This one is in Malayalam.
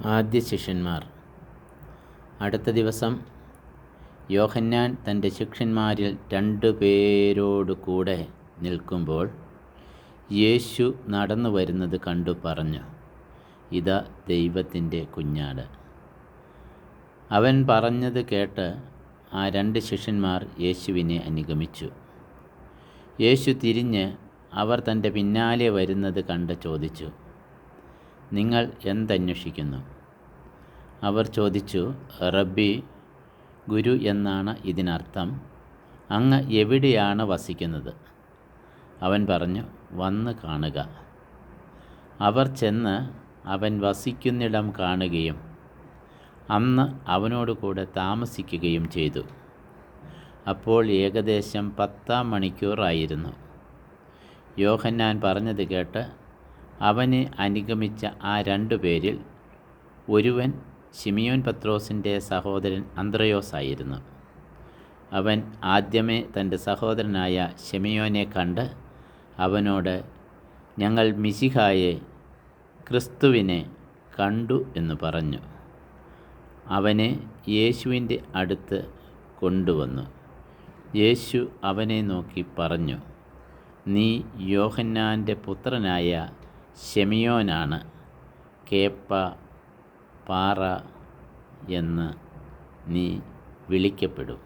ആദ്യ ശിഷ്യന്മാർ. അടുത്ത ദിവസം യോഹന്നാൻ തൻ്റെ ശിഷ്യന്മാരിൽ 2 പേരോടു കൂടെ നിൽക്കുമ്പോൾ യേശു നടന്നു വരുന്നത് കണ്ടു പറഞ്ഞു, ഇതാ ദൈവത്തിൻ്റെ കുഞ്ഞാട്. അവൻ പറഞ്ഞത് കേട്ട് ആ 2 ശിഷ്യന്മാർ യേശുവിനെ അനുഗമിച്ചു. യേശു തിരിഞ്ഞ് അവർ തൻ്റെ പിന്നാലെ വരുന്നത് കണ്ട് ചോദിച്ചു, നിങ്ങൾ എന്തന്വേഷിക്കുന്നു? അവർ ചോദിച്ചു, റബ്ബി, ഗുരു എന്നാണ് ഇതിനർത്ഥം. അങ്ങ് എവിടെയാണ് വസിക്കുന്നത്? അവൻ പറഞ്ഞു, വന്ന് കാണുക. അവർ ചെന്ന് അവൻ വസിക്കുന്നിടം കാണുകയും അന്ന് അവനോട് കൂടെ താമസിക്കുകയും ചെയ്തു. അപ്പോൾ ഏകദേശം 10-ാം മണിക്കൂറായിരുന്നു. യോഹന്നാൻ പറഞ്ഞത് കേട്ട് അവനെ അനുഗമിച്ച ആ 2 പേരിൽ ഒരുവൻ ശിമിയോൻ പത്രോസിൻ്റെ സഹോദരൻ അന്ത്രയോസ് ആയിരുന്നു. അവൻ ആദ്യമേ തൻ്റെ സഹോദരനായ ശിമിയോനെ കണ്ട് അവനോട്, ഞങ്ങൾ മിശിഹായെ, ക്രിസ്തുവിനെ കണ്ടു എന്ന് പറഞ്ഞു. അവനെ യേശുവിൻ്റെ അടുത്ത് കൊണ്ടുവന്നു. യേശു അവനെ നോക്കി പറഞ്ഞു, നീ യോഹന്നാൻ്റെ പുത്രനായ ശിമിയോനാണ്. കേപ്പ, പാറ എന്ന് നീ വിളിക്കപ്പെടും.